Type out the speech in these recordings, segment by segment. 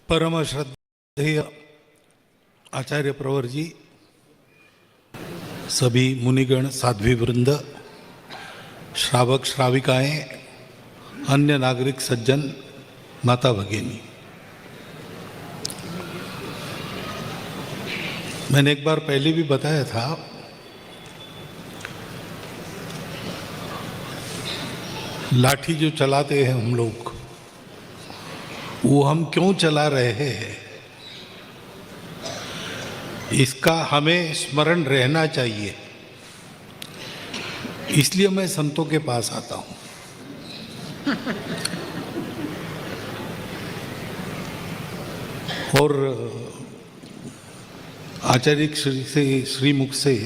परम श्रद्धेय आचार्य प्रवर जी, सभी मुनिगण, साध्वी वृंद, श्रावक श्राविकाएं, अन्य नागरिक सज्जन, माता भगिनी, मैंने एक बार पहले भी बताया था, लाठी जो चलाते हैं हम लोग, वो हम क्यों चला रहे हैं, इसका हमें स्मरण रहना चाहिए। इसलिए मैं संतों के पास आता हूं। और आचार्य श्री से श्रीमुख से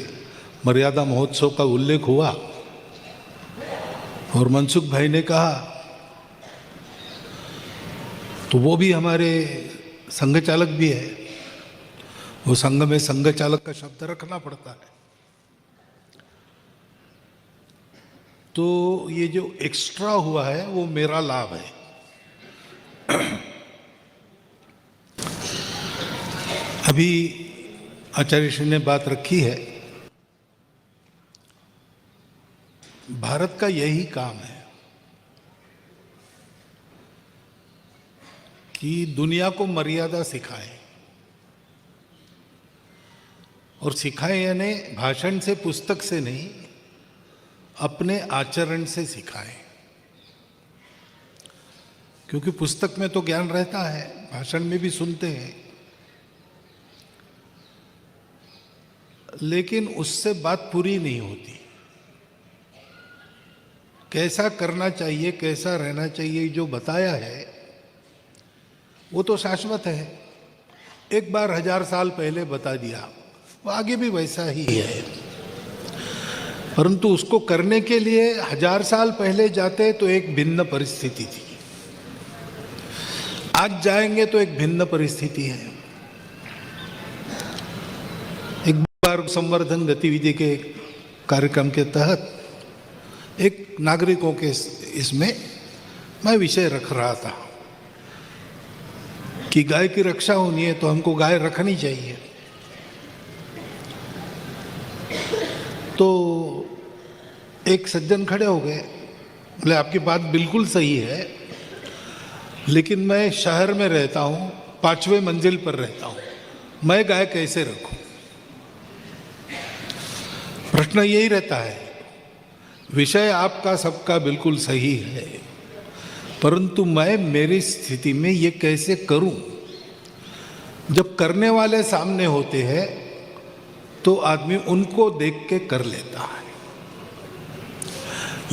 मर्यादा महोत्सव का उल्लेख हुआ और मनसुख भाई ने कहा, तो वो भी हमारे संघ चालक भी है, वो संघ में संघ चालक का शब्द रखना पड़ता है। तो ये जो एक्स्ट्रा हुआ है वो मेरा लाभ है। अभी आचार्य श्री ने बात रखी है, भारत का यही काम है कि दुनिया को मर्यादा सिखाए, और सिखाए यानी भाषण से, पुस्तक से नहीं, अपने आचरण से सिखाए। क्योंकि पुस्तक में तो ज्ञान रहता है, भाषण में भी सुनते हैं, लेकिन उससे बात पूरी नहीं होती। कैसा करना चाहिए, कैसा रहना चाहिए, जो बताया है वो तो शाश्वत है। एक बार 1000 साल पहले बता दिया, वो आगे भी वैसा ही है। परंतु उसको करने के लिए 1000 साल पहले जाते तो एक भिन्न परिस्थिति थी, आज जाएंगे तो एक भिन्न परिस्थिति है। एक बार संवर्धन गतिविधि के कार्यक्रम के तहत एक नागरिकों के इसमें मैं विषय रख रहा था कि गाय की रक्षा होनी है तो हमको गाय रखनी चाहिए। तो एक सज्जन खड़े हो गए, बोले आपकी बात बिल्कुल सही है, लेकिन मैं शहर में रहता हूँ, 5वें मंजिल पर रहता हूँ, मैं गाय कैसे रखूं? प्रश्न यही रहता है। विषय आपका सबका बिल्कुल सही है, परंतु मैं मेरी स्थिति में ये कैसे करूं? जब करने वाले सामने होते हैं तो आदमी उनको देख के कर लेता है।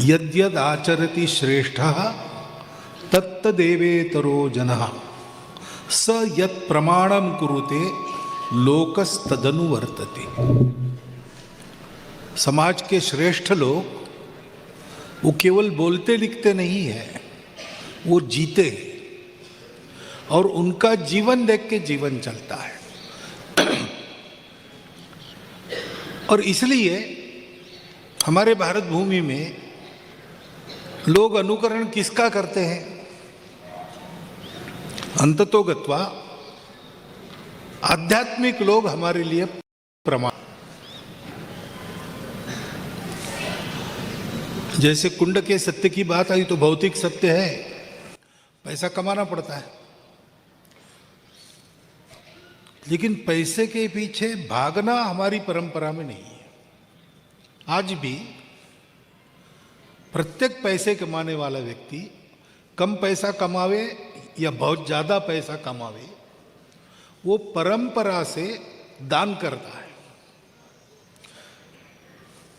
यद्यद आचरति श्रेष्ठः तत्तदेवेतरो जनः स यत् प्रमाणम कुरुते लोकस्तदनु वर्तते। समाज के श्रेष्ठ लोग वो केवल बोलते लिखते नहीं है, वो जीते, और उनका जीवन देख के जीवन चलता है। और इसलिए हमारे भारत भूमि में लोग अनुकरण किसका करते हैं? अंततोगत्वा आध्यात्मिक लोग हमारे लिए प्रमाण। जैसे कुंड के सत्य की बात आई तो भौतिक सत्य है, पैसा कमाना पड़ता है, लेकिन पैसे के पीछे भागना हमारी परंपरा में नहीं है। आज भी प्रत्येक पैसे कमाने वाला व्यक्ति कम पैसा कमावे या बहुत ज्यादा पैसा कमावे, वो परंपरा से दान करता है।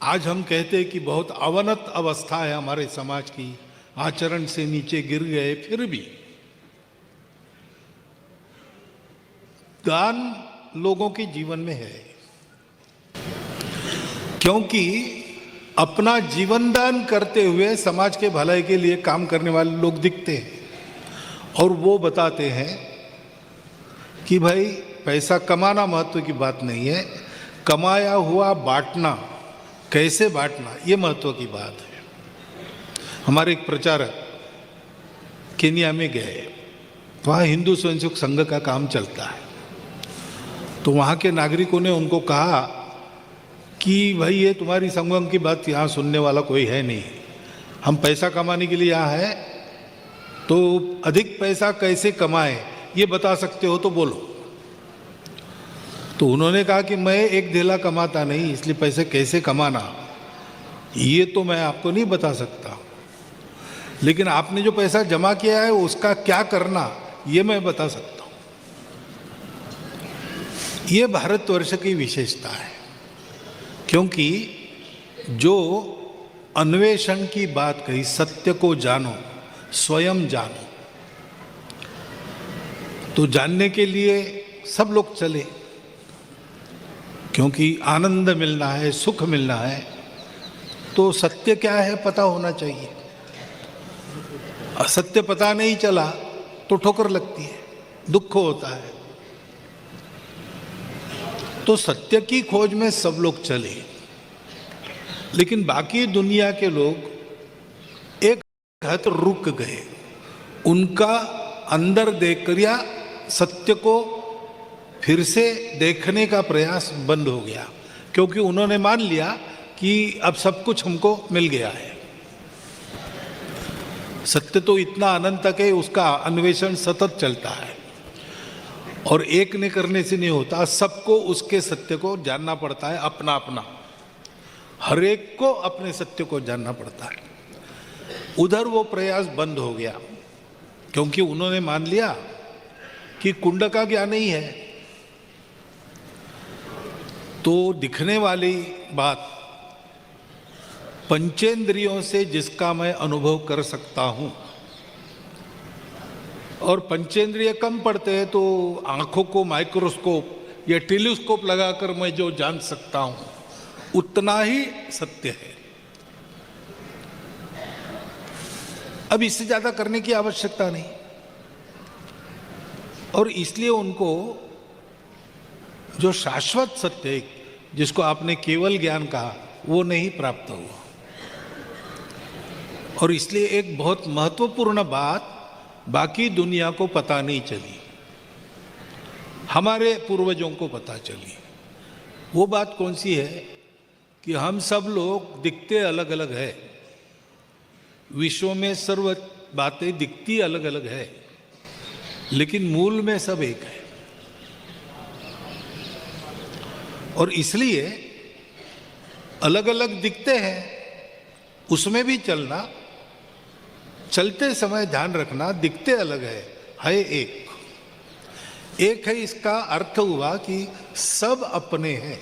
आज हम कहते हैं कि बहुत अवनत अवस्था है हमारे समाज की, आचरण से नीचे गिर गए, फिर भी दान लोगों के जीवन में है, क्योंकि अपना जीवन दान करते हुए समाज के भलाई के लिए काम करने वाले लोग दिखते हैं, और वो बताते हैं कि भाई पैसा कमाना महत्व की बात नहीं है, कमाया हुआ बांटना, कैसे बांटना, ये महत्व की बात है। हमारे एक प्रचारक केन्या में गए, वहाँ हिंदू स्वयंसेवक संघ का काम चलता है। तो वहाँ के नागरिकों ने उनको कहा कि भाई ये तुम्हारी संगम की बात यहाँ सुनने वाला कोई है नहीं, हम पैसा कमाने के लिए यहाँ है, तो अधिक पैसा कैसे कमाएं ये बता सकते हो तो बोलो। तो उन्होंने कहा कि मैं एक धेला कमाता नहीं, इसलिए पैसे कैसे कमाना ये तो मैं आपको नहीं बता सकता, लेकिन आपने जो पैसा जमा किया है उसका क्या करना ये मैं बता सकता हूँ। ये भारतवर्ष की विशेषता है, क्योंकि जो अन्वेषण की बात कही, सत्य को जानो, स्वयं जानो, तो जानने के लिए सब लोग चले, क्योंकि आनंद मिलना है, सुख मिलना है, तो सत्य क्या है पता होना चाहिए। असत्य पता नहीं चला तो ठोकर लगती है, दुख होता है। तो सत्य की खोज में सब लोग चले, लेकिन बाकी दुनिया के लोग एक हद रुक गए। उनका अंदर देखकर या सत्य को फिर से देखने का प्रयास बंद हो गया, क्योंकि उन्होंने मान लिया कि अब सब कुछ हमको मिल गया है। सत्य तो इतना अनंत तक है, उसका अन्वेषण सतत चलता है और एक ने करने से नहीं होता, सबको उसके सत्य को जानना पड़ता है, अपना अपना, हर एक को अपने सत्य को जानना पड़ता है। उधर वो प्रयास बंद हो गया, क्योंकि उन्होंने मान लिया कि कुंड का ज्ञान ही है। तो दिखने वाली बात, पंचेंद्रियों से जिसका मैं अनुभव कर सकता हूं, और पंचेंद्रिय कम पड़ते हैं तो आंखों को माइक्रोस्कोप या टेलीस्कोप लगाकर मैं जो जान सकता हूं उतना ही सत्य है। अब इससे ज्यादा करने की आवश्यकता नहीं, और इसलिए उनको जो शाश्वत सत्य है, जिसको आपने केवल ज्ञान कहा, वो नहीं प्राप्त हुआ। और इसलिए एक बहुत महत्वपूर्ण बात बाकी दुनिया को पता नहीं चली, हमारे पूर्वजों को पता चली। वो बात कौन सी है कि हम सब लोग दिखते अलग अलग है, विश्व में सर्व बातें दिखती अलग अलग है, लेकिन मूल में सब एक है। और इसलिए अलग अलग दिखते हैं, उसमें भी चलना, चलते समय ध्यान रखना, दिखते अलग है एक है। इसका अर्थ हुआ कि सब अपने हैं।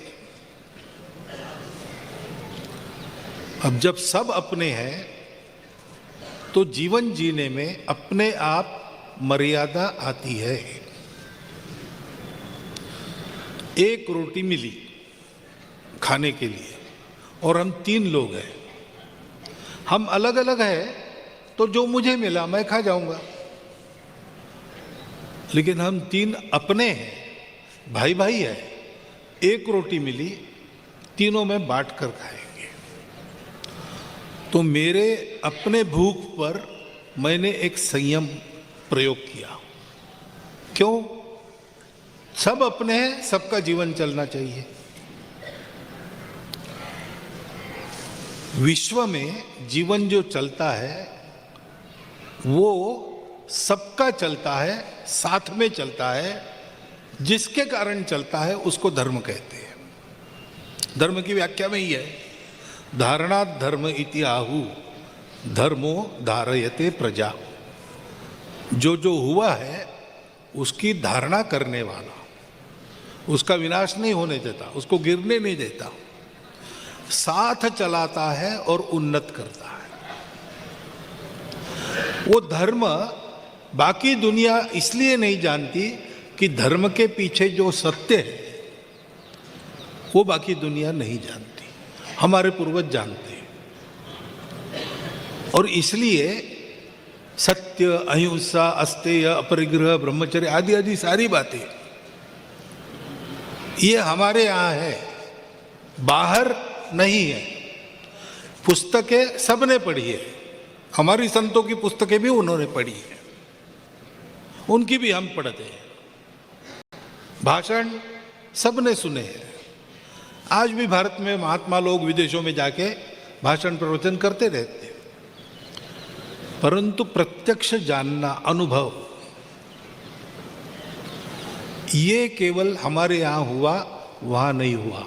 अब जब सब अपने हैं तो जीवन जीने में अपने आप मर्यादा आती है। एक रोटी मिली खाने के लिए और हम 3 लोग हैं, हम अलग अलग हैं, तो जो मुझे मिला मैं खा जाऊंगा, लेकिन हम 3 अपने हैं, भाई भाई है। एक रोटी मिली, तीनों में बांट कर खाएंगे। तो मेरे अपने भूख पर मैंने एक संयम प्रयोग किया। क्यों? सब अपने हैं, सबका जीवन चलना चाहिए। विश्व में जीवन जो चलता है वो सबका चलता है, साथ में चलता है, जिसके कारण चलता है उसको धर्म कहते हैं। धर्म की व्याख्या में ही है, धारणा धर्म इति आहु, धर्मो धारयते प्रजा। जो जो हुआ है उसकी धारणा करने वाला, उसका विनाश नहीं होने देता, उसको गिरने नहीं देता, साथ चलाता है और उन्नत करता है। वो धर्म बाकी दुनिया इसलिए नहीं जानती कि धर्म के पीछे जो सत्य है वो बाकी दुनिया नहीं जानती, हमारे पूर्वज जानते हैं। और इसलिए सत्य, अहिंसा, अस्तेय, अपरिग्रह, ब्रह्मचर्य आदि आदि सारी बातें ये हमारे यहाँ है, बाहर नहीं है। पुस्तकें सबने पढ़ी है, हमारी संतों की पुस्तकें भी उन्होंने पढ़ी है, उनकी भी हम पढ़ते हैं, भाषण सबने सुने हैं। आज भी भारत में महात्मा लोग विदेशों में जाके भाषण प्रवचन करते रहते हैं, परंतु प्रत्यक्ष जानना, अनुभव, ये केवल हमारे यहां हुआ, वहां नहीं हुआ।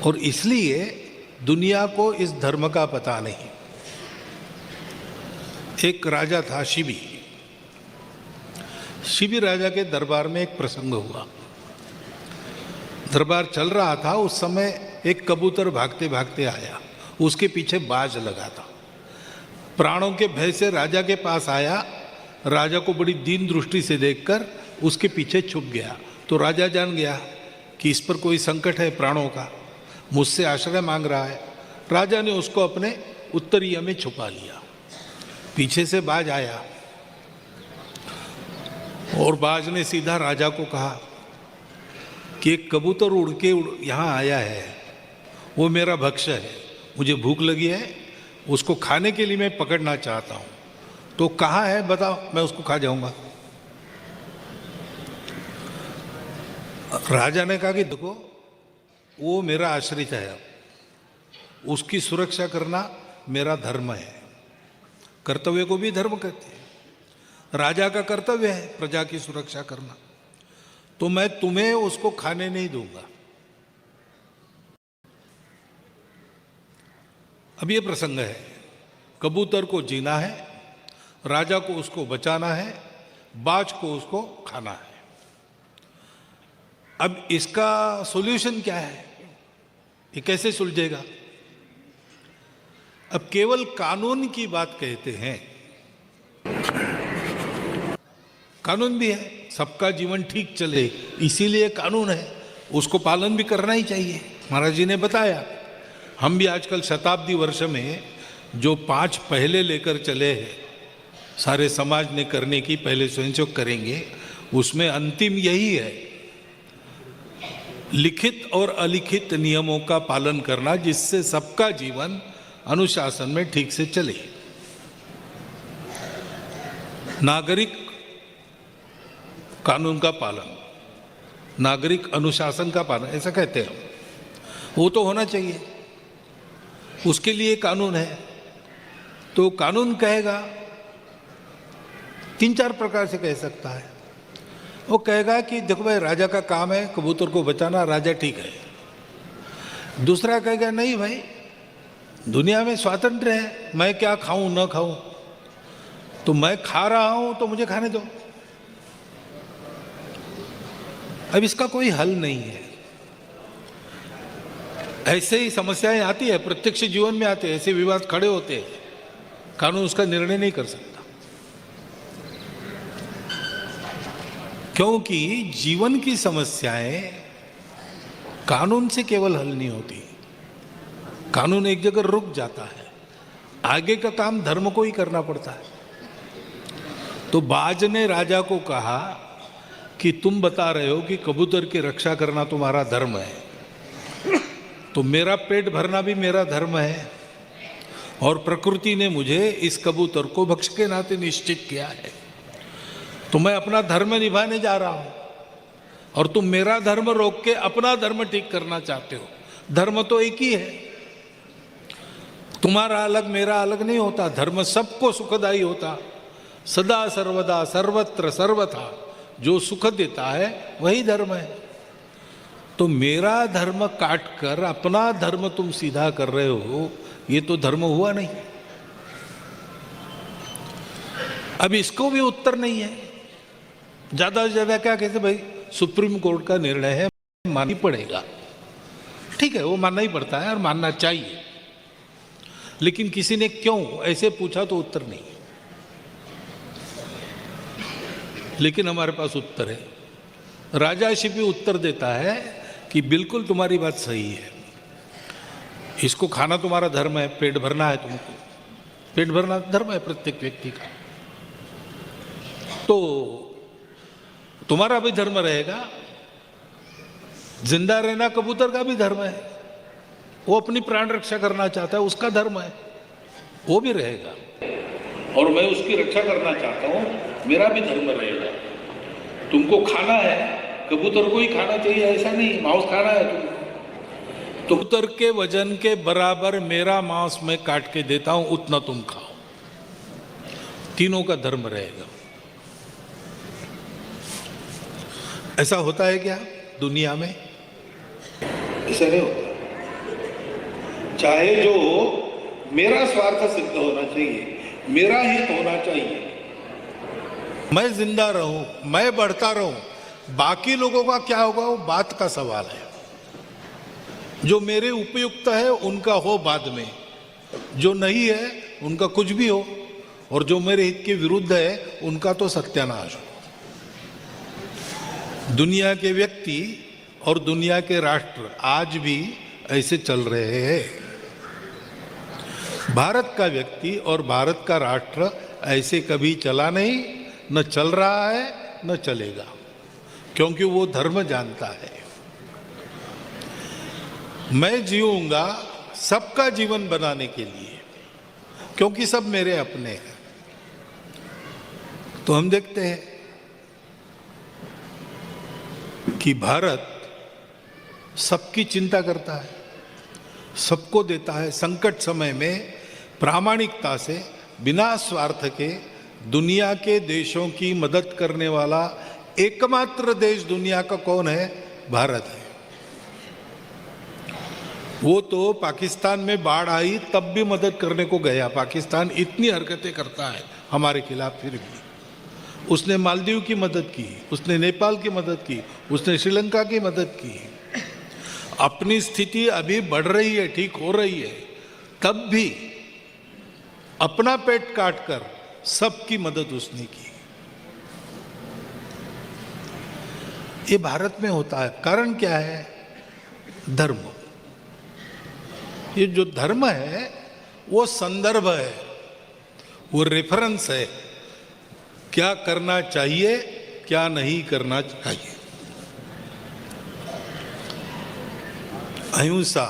और इसलिए दुनिया को इस धर्म का पता नहीं। एक राजा था शिबी। शिबी राजा के दरबार में एक प्रसंग हुआ। दरबार चल रहा था, उस समय एक कबूतर भागते भागते आया, उसके पीछे बाज लगा था। प्राणों के भय से राजा के पास आया, राजा को बड़ी दीन दृष्टि से देखकर उसके पीछे छुप गया। तो राजा जान गया कि इस पर कोई संकट है प्राणों का, मुझसे आश्रय मांग रहा है। राजा ने उसको अपने उत्तरीय में छुपा लिया। पीछे से बाज आया और बाज ने सीधा राजा को कहा कि एक कबूतर उड़ के यहाँ आया है, वो मेरा भक्ष्य है, मुझे भूख लगी है, उसको खाने के लिए मैं पकड़ना चाहता हूँ, तो कहाँ है बताओ, मैं उसको खा जाऊंगा। राजा ने कहा कि देखो, वो मेरा आश्रित है, उसकी सुरक्षा करना मेरा धर्म है। कर्तव्य को भी धर्म कहते हैं। राजा का कर्तव्य है प्रजा की सुरक्षा करना, तो मैं तुम्हें उसको खाने नहीं दूंगा। अब ये प्रसंग है, कबूतर को जीना है, राजा को उसको बचाना है, बाज को उसको खाना है। अब इसका सॉल्यूशन क्या है, ये कैसे सुलझेगा? अब केवल कानून की बात कहते हैं। कानून भी है, सबका जीवन ठीक चले इसीलिए कानून है, उसको पालन भी करना ही चाहिए। महाराज जी ने बताया, हम भी आजकल शताब्दी वर्ष में जो 5 पहले लेकर चले हैं सारे समाज ने करने की, पहले स्वयंसेवक करेंगे, उसमें अंतिम यही है, लिखित और अलिखित नियमों का पालन करना, जिससे सबका जीवन अनुशासन में ठीक से चले। नागरिक कानून का पालन, नागरिक अनुशासन का पालन, ऐसा कहते हैं, वो तो होना चाहिए, उसके लिए कानून है। तो कानून कहेगा 3-4 प्रकार से कह सकता है। वो कहेगा कि देखो भाई, राजा का काम है कबूतर को बचाना, राजा ठीक है। दूसरा कहेगा नहीं भाई, दुनिया में स्वातंत्र है, मैं क्या खाऊं ना खाऊं, तो मैं खा रहा हूं तो मुझे खाने दो। अब इसका कोई हल नहीं है। ऐसे ही समस्याएं आती है, प्रत्यक्ष जीवन में आते हैं, ऐसे विवाद खड़े होते हैं, कानून उसका निर्णय नहीं कर सकता, क्योंकि जीवन की समस्याएं कानून से केवल हल नहीं होती। कानून एक जगह रुक जाता है, आगे का काम धर्म को ही करना पड़ता है। तो बाज ने राजा को कहा कि तुम बता रहे हो कि कबूतर की रक्षा करना तुम्हारा धर्म है, तो मेरा पेट भरना भी मेरा धर्म है, और प्रकृति ने मुझे इस कबूतर को भक्ष्य के नाते निश्चित किया है, तो मैं अपना धर्म निभाने जा रहा हूं, और तुम मेरा धर्म रोक के अपना धर्म ठीक करना चाहते हो। धर्म तो एक ही है, तुम्हारा अलग मेरा अलग नहीं होता। धर्म सबको सुखदायी होता, सदा सर्वदा सर्वत्र सर्वथा जो सुख देता है वही धर्म है। तो मेरा धर्म काट कर अपना धर्म तुम सीधा कर रहे हो, ये तो धर्म हुआ नहीं। अब इसको भी उत्तर नहीं है। ज्यादा से ज्यादा क्या कहते, भाई सुप्रीम कोर्ट का निर्णय है, मानना पड़ेगा। ठीक है, वो मानना ही पड़ता है और मानना चाहिए, लेकिन किसी ने क्यों ऐसे पूछा तो उत्तर नहीं। लेकिन हमारे पास उत्तर है। राजा शिबी उत्तर देता है कि बिल्कुल तुम्हारी बात सही है, इसको खाना तुम्हारा धर्म है, पेट भरना है तुमको, पेट भरना धर्म है प्रत्येक व्यक्ति का, तो तुम्हारा भी धर्म रहेगा। जिंदा रहना कबूतर का भी धर्म है, वो अपनी प्राण रक्षा करना चाहता है, उसका धर्म है, वो भी रहेगा। और मैं उसकी रक्षा करना चाहता हूँ, मेरा भी धर्म रहेगा। तुमको खाना है, कबूतर को ही खाना चाहिए ऐसा नहीं, मांस खाना है तुमको, तो कबूतर के वजन के बराबर मेरा मांस मैं काट के देता हूं, उतना तुम खाओ। तीनों का धर्म रहेगा। ऐसा होता है क्या दुनिया में? ऐसा नहीं होता। चाहे जो मेरा स्वार्थ सिद्ध होना चाहिए, मेरा हित होना चाहिए, मैं जिंदा रहूं, मैं बढ़ता रहूं, बाकी लोगों का क्या होगा वो बात का सवाल है। जो मेरे उपयुक्त है उनका हो बाद में, जो नहीं है उनका कुछ भी हो, और जो मेरे हित के विरुद्ध है उनका तो सत्यानाश हो। दुनिया के व्यक्ति और दुनिया के राष्ट्र आज भी ऐसे चल रहे हैं। भारत का व्यक्ति और भारत का राष्ट्र ऐसे कभी चला नहीं, न चल रहा है, न चलेगा, क्योंकि वो धर्म जानता है। मैं जीऊंगा सबका जीवन बनाने के लिए, क्योंकि सब मेरे अपने हैं। तो हम देखते हैं कि भारत सबकी चिंता करता है, सबको देता है। संकट समय में प्रामाणिकता से, बिना स्वार्थ के दुनिया के देशों की मदद करने वाला एकमात्र देश दुनिया का कौन है? भारत है। वो तो पाकिस्तान में बाढ़ आई तब भी मदद करने को गया। पाकिस्तान इतनी हरकतें करता है हमारे खिलाफ, फिर भी उसने मालदीव की मदद की, उसने नेपाल की मदद की, उसने श्रीलंका की मदद की। अपनी स्थिति अभी बढ़ रही है, ठीक हो रही है, तब भी अपना पेट काट कर सबकी मदद उसने की। ये भारत में होता है। कारण क्या है? धर्म। ये जो धर्म है वो संदर्भ है, वो रेफरेंस है, क्या करना चाहिए, क्या नहीं करना चाहिए। अहिंसा,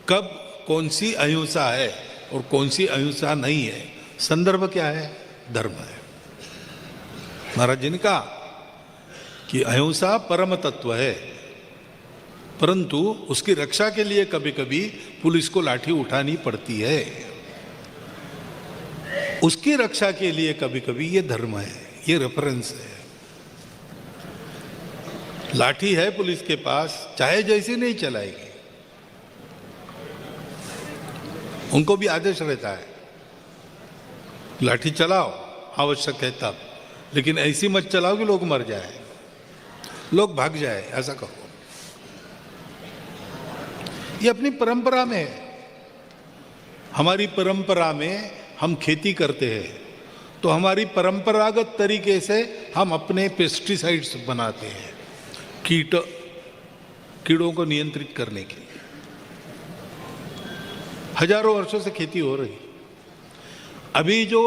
कब कौन सी अहिंसा है और कौन सी अहिंसा नहीं है, संदर्भ क्या है? धर्म है। महाराज जी ने कहा कि अहिंसा परम तत्व है, परंतु उसकी रक्षा के लिए कभी कभी पुलिस को लाठी उठानी पड़ती है। उसकी रक्षा के लिए कभी कभी ये धर्म है, ये रेफरेंस है। लाठी है पुलिस के पास, चाहे जैसी नहीं चलाएगी, उनको भी आदेश रहता है लाठी चलाओ, आवश्यक है तब, लेकिन ऐसी मत चलाओ कि लोग मर जाए, लोग भाग जाए, ऐसा कहो। ये अपनी परंपरा में है। हमारी परंपरा में हम खेती करते हैं तो हमारी परंपरागत तरीके से हम अपने पेस्टिसाइड्स बनाते हैं, कीड़ों को नियंत्रित करने के लिए। हजारों वर्षों से खेती हो रही। अभी जो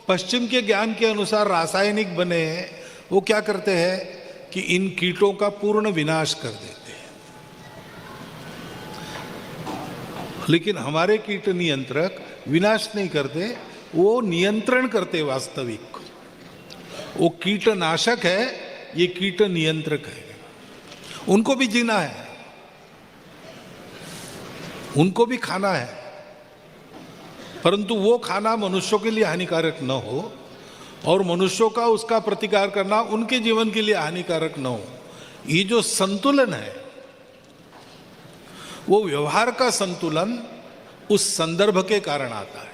पश्चिम के ज्ञान के अनुसार रासायनिक बने हैं, वो क्या करते हैं कि इन कीटों का पूर्ण विनाश कर देते हैं। लेकिन हमारे कीट नियंत्रक विनाश नहीं करते, वो नियंत्रण करते। वास्तविक वो कीटनाशक है, ये कीट नियंत्रक है। उनको भी जीना है, उनको भी खाना है, परंतु वो खाना मनुष्यों के लिए हानिकारक न हो और मनुष्यों का उसका प्रतिकार करना उनके जीवन के लिए हानिकारक न हो। ये जो संतुलन है, वो व्यवहार का संतुलन उस संदर्भ के कारण आता है।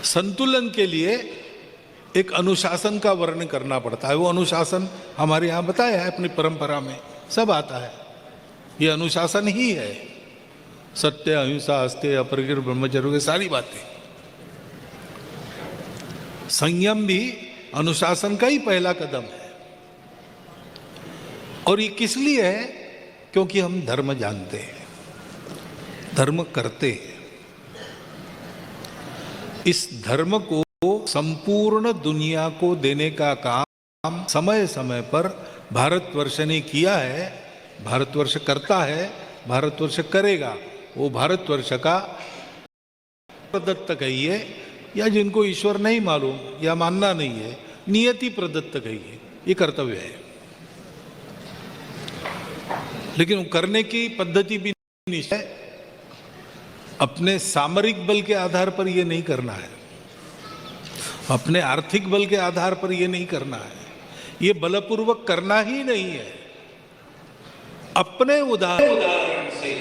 संतुलन के लिए एक अनुशासन का वर्णन करना पड़ता है। वो अनुशासन हमारे यहाँ बताया है, अपनी परंपरा में सब आता है। ये अनुशासन ही है, सत्य, अहिंसा, अस्तेय, अपरिग्रह, ब्रह्मचर्य, ये सारी बातें। संयम भी अनुशासन का ही पहला कदम है। और ये किस लिए है? क्योंकि हम धर्म जानते हैं, धर्म करते हैं। इस धर्म को संपूर्ण दुनिया को देने का काम समय समय पर भारतवर्ष ने किया है, भारतवर्ष करता है, भारतवर्ष करेगा। वो भारतवर्ष का प्रदत्त कहिए, या जिनको ईश्वर नहीं मालूम या मानना नहीं है, नियति प्रदत्त कहिए, ये कर्तव्य है। लेकिन करने की पद्धति भी निश्चय है। अपने सामरिक बल के आधार पर यह नहीं करना है, अपने आर्थिक बल के आधार पर यह नहीं करना है, ये बलपूर्वक करना ही नहीं है। अपने उदाहरण से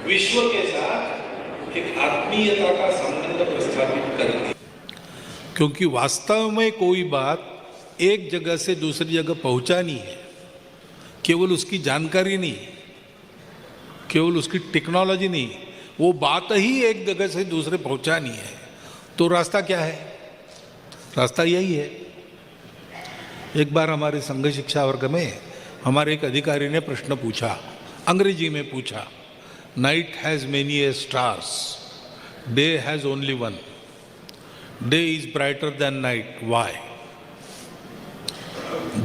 विश्व के साथ एक आत्मीयता का संबंध प्रस्थापित करेंगे, क्योंकि वास्तव में कोई बात एक जगह से दूसरी जगह पहुंचानी है, केवल उसकी जानकारी नहीं, केवल उसकी टेक्नोलॉजी नहीं, वो बात ही एक जगह से दूसरे पहुंचानी है। तो रास्ता क्या है? रास्ता यही है। एक बार हमारे संघ शिक्षा वर्ग में हमारे एक अधिकारी ने प्रश्न पूछा, अंग्रेजी में पूछा, night has many stars, day has only one, day is brighter than night, why?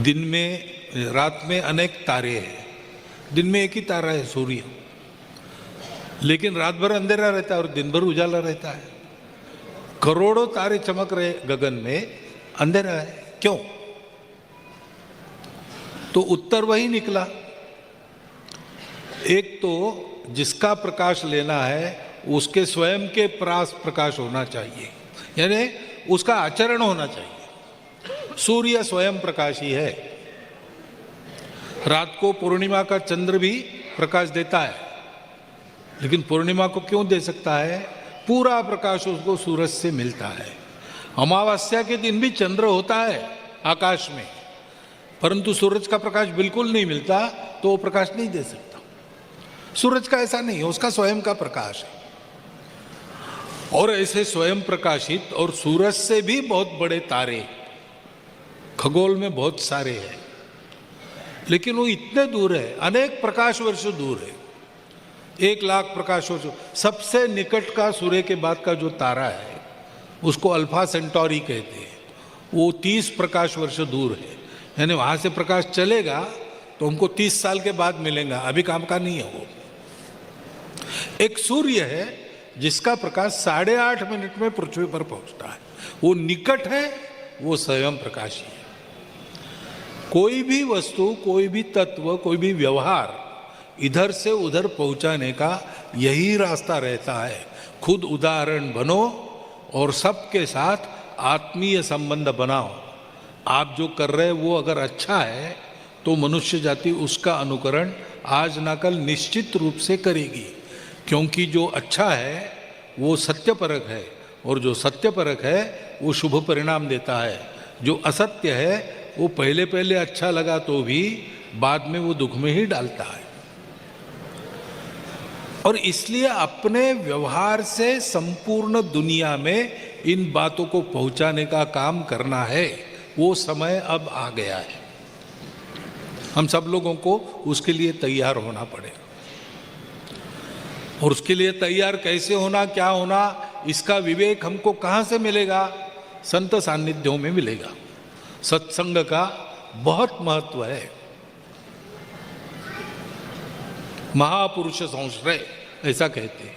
दिन में, रात में अनेक तारे हैं, दिन में एक ही तारा है, सूर्य, लेकिन रात भर अंधेरा रहता है और दिन भर उजाला रहता है। करोड़ों तारे चमक रहे गगन में, अंधेरा है, क्यों? तो उत्तर वही निकला, एक तो जिसका प्रकाश लेना है उसके स्वयं के प्रकाश होना चाहिए, यानी उसका आचरण होना चाहिए। सूर्य स्वयं प्रकाश ही है, रात को पूर्णिमा का चंद्र भी प्रकाश देता है, लेकिन पूर्णिमा को क्यों दे सकता है? पूरा प्रकाश उसको सूरज से मिलता है। अमावस्या के दिन भी चंद्र होता है आकाश में, परंतु सूरज का प्रकाश बिल्कुल नहीं मिलता, तो वो प्रकाश नहीं दे सकता। सूरज का ऐसा नहीं है, उसका स्वयं का प्रकाश है। और ऐसे स्वयं प्रकाशित और सूरज से भी बहुत बड़े तारे खगोल में बहुत सारे हैं, लेकिन वो इतने दूर है, अनेक प्रकाश वर्ष दूर है, 1,00,000 प्रकाश वर्ष। सबसे निकट का सूर्य के बाद का जो तारा है उसको अल्फा सेंटोरी कहते हैं, वो 30 प्रकाश वर्ष दूर है, यानी वहां से प्रकाश चलेगा तो हमको 30 साल के बाद मिलेगा, अभी काम का नहीं है वो। एक सूर्य है जिसका प्रकाश 8.5 मिनट में पृथ्वी पर पहुंचता है, वो निकट है, वो स्वयं प्रकाशी है। कोई भी वस्तु, कोई भी तत्व, कोई भी व्यवहार इधर से उधर पहुंचाने का यही रास्ता रहता है। खुद उदाहरण बनो और सबके साथ आत्मीय संबंध बनाओ। आप जो कर रहे हैं वो अगर अच्छा है तो मनुष्य जाति उसका अनुकरण आज ना कल निश्चित रूप से करेगी, क्योंकि जो अच्छा है वो सत्यपरक है, और जो सत्यपरक है वो शुभ परिणाम देता है। जो असत्य है वो पहले पहले अच्छा लगा तो भी बाद में वो दुख में ही डालता है। और इसलिए अपने व्यवहार से संपूर्ण दुनिया में इन बातों को पहुंचाने का काम करना है, वो समय अब आ गया है। हम सब लोगों को उसके लिए तैयार होना पड़ेगा। और उसके लिए तैयार कैसे होना, क्या होना, इसका विवेक हमको कहाँ से मिलेगा? संत सान्निध्यों में मिलेगा। सत्संग का बहुत महत्व है। महापुरुष संश्रय ऐसा कहते हैं।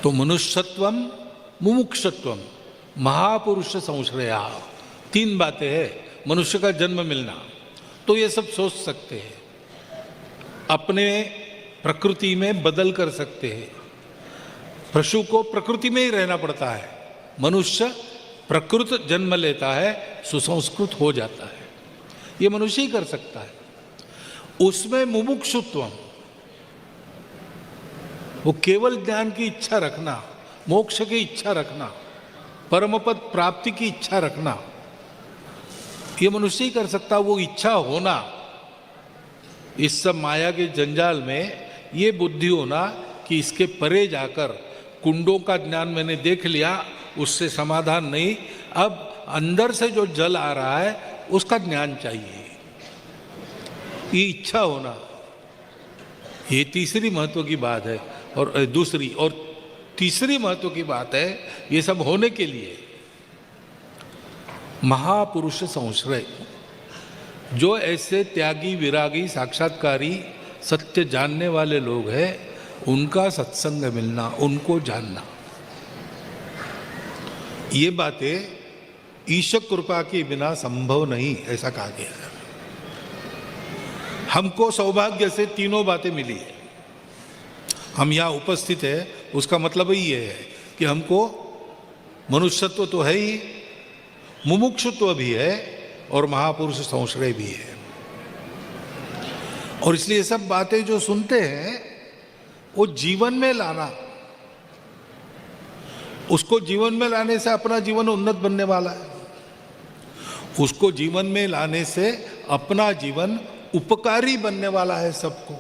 तो मनुष्यत्वम, मुमुक्षत्वम, महापुरुष संश्रया, 3 बातें हैं। मनुष्य का जन्म मिलना, तो ये सब सोच सकते हैं, अपने प्रकृति में बदल कर सकते हैं। पशु को प्रकृति में ही रहना पड़ता है, मनुष्य प्रकृत जन्म लेता है, सुसंस्कृत हो जाता है, ये मनुष्य ही कर सकता है। उसमें मुमुक्षुत्वम, वो केवल ज्ञान की इच्छा रखना, मोक्ष की इच्छा रखना, परमपद प्राप्ति की इच्छा रखना, ये मनुष्य ही कर सकता। वो इच्छा होना, इस सब माया के जंजाल में ये बुद्धि होना कि इसके परे जाकर कुंडों का ज्ञान मैंने देख लिया, उससे समाधान नहीं, अब अंदर से जो जल आ रहा है उसका ज्ञान चाहिए, ये इच्छा होना, ये तीसरी महत्व की बात है। और दूसरी और तीसरी महत्व की बात है, ये सब होने के लिए महापुरुष संश्रय, जो ऐसे त्यागी, विरागी, साक्षात्कारी, सत्य जानने वाले लोग हैं, उनका सत्संग मिलना, उनको जानना, ये बातें ईश्वर कृपा के बिना संभव नहीं, ऐसा कहा गया है। हमको सौभाग्य से तीनों बातें मिली है। हम यहाँ उपस्थित है, उसका मतलब ही ये है कि हमको मनुष्यत्व तो है ही, मुमुक्षुत्व भी है और महापुरुष संश्रय भी है। और इसलिए सब बातें जो सुनते हैं वो जीवन में लाना, उसको जीवन में लाने से अपना जीवन उन्नत बनने वाला है, उसको जीवन में लाने से अपना जीवन उपकारी बनने वाला है सबको,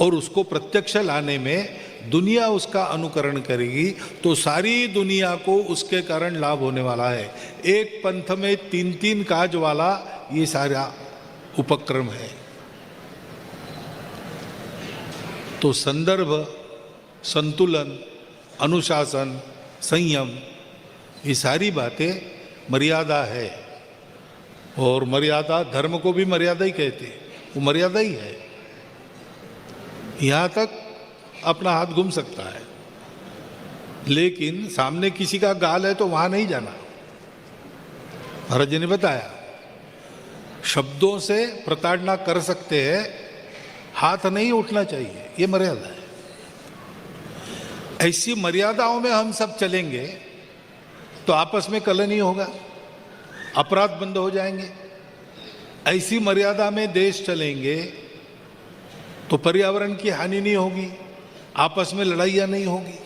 और उसको प्रत्यक्ष लाने में दुनिया उसका अनुकरण करेगी तो सारी दुनिया को उसके कारण लाभ होने वाला है। एक पंथ में 3-3 काज वाला ये सारा उपक्रम है। तो संदर्भ, संतुलन, अनुशासन, संयम, ये सारी बातें मर्यादा है। और मर्यादा, धर्म को भी मर्यादा ही कहते हैं, वो मर्यादा ही है। यहाँ तक अपना हाथ घूम सकता है, लेकिन सामने किसी का गाल है तो वहां नहीं जाना। महाराज जी ने बताया, शब्दों से प्रताड़ना कर सकते हैं, हाथ नहीं उठना चाहिए, ये मर्यादा है। ऐसी मर्यादाओं में हम सब चलेंगे तो आपस में कलह नहीं होगा, अपराध बंद हो जाएंगे। ऐसी मर्यादा में देश चलेंगे तो पर्यावरण की हानि नहीं होगी, आपस में लड़ाइयाँ नहीं होगी।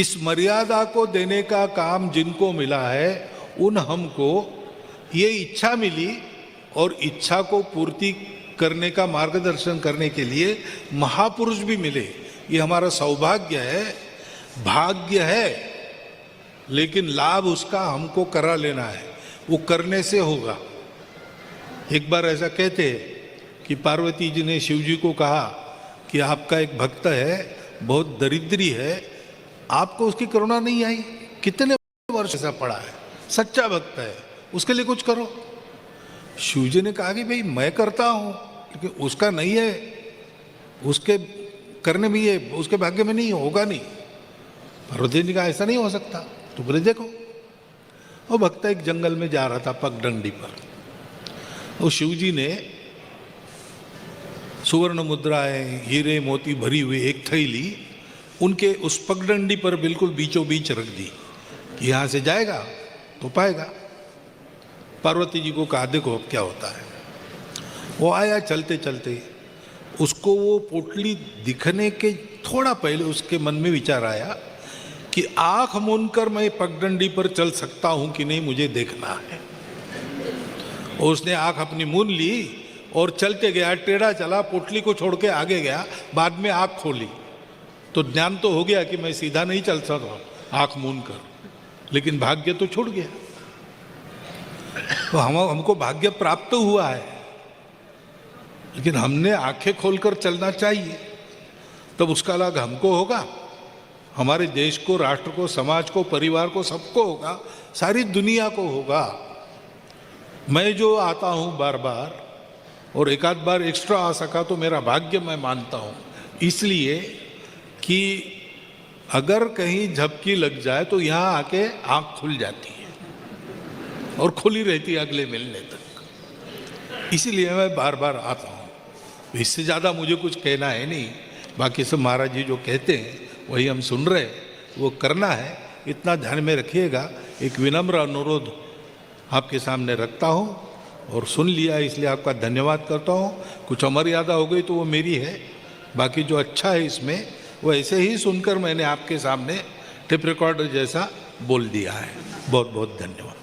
इस मर्यादा को देने का काम जिनको मिला है, उन हमको ये इच्छा मिली और इच्छा को पूर्ति करने का मार्गदर्शन करने के लिए महापुरुष भी मिले। ये हमारा सौभाग्य है, भाग्य है, लेकिन लाभ उसका हमको करा लेना है, वो करने से होगा। एक बार ऐसा कहते हैं कि पार्वती जी ने शिव जी को कहा कि आपका एक भक्त है, बहुत दरिद्री है, आपको उसकी करुणा नहीं आई, कितने वर्ष ऐसा पड़ा है, सच्चा भक्त है, उसके लिए कुछ करो। शिव जी ने कहा कि भाई मैं करता हूँ, लेकिन उसका नहीं है, उसके करने में ये, उसके भाग्य में नहीं, होगा नहीं। पार्वती जी कहा ऐसा नहीं हो सकता, तो बोले देखो। वो भक्त एक जंगल में जा रहा था पगडंडी पर, और शिव जी ने सुवर्ण मुद्राएं, हीरे मोती भरी हुई एक थैली उनके उस पगडंडी पर बिल्कुल बीचों बीच रख दी कि यहाँ से जाएगा तो पाएगा। पार्वती जी को कहा देखो अब क्या होता है। वो आया चलते चलते, उसको वो पोटली दिखने के थोड़ा पहले उसके मन में विचार आया कि आंख मूंदकर मैं पगडंडी पर चल सकता हूं कि नहीं, मुझे देखना है। और उसने आंख अपनी मूंद ली और चलते गया, टेढ़ा चला, पोटली को छोड़ के आगे गया, बाद में आंख खोली तो ज्ञान तो हो गया कि मैं सीधा नहीं चल सकता आंख मूंद कर, लेकिन भाग्य तो छूट गया। तो हमको भाग्य प्राप्त हुआ है, लेकिन हमने आंखें खोलकर चलना चाहिए, तब उसका लाभ हमको होगा, हमारे देश को, राष्ट्र को, समाज को, परिवार को, सबको होगा, सारी दुनिया को होगा। मैं जो आता हूँ बार बार और एक आध बार एक्स्ट्रा आ सका तो मेरा भाग्य मैं मानता हूँ, इसलिए कि अगर कहीं झपकी लग जाए तो यहाँ आके आँख खुल जाती है और खुली रहती है अगले मिलने तक। इसीलिए मैं बार बार आता हूँ। इससे ज़्यादा मुझे कुछ कहना है नहीं, बाकी सब महाराज जी जो कहते हैं वही हम सुन रहे, वो करना है, इतना ध्यान में रखिएगा। एक विनम्र अनुरोध आपके सामने रखता हूँ और सुन लिया, इसलिए आपका धन्यवाद करता हूँ। कुछ अमर्यादा हो गई तो वो मेरी है, बाकी जो अच्छा है इसमें वो ऐसे ही सुनकर मैंने आपके सामने टेप रिकॉर्डर जैसा बोल दिया है। बहुत बहुत धन्यवाद।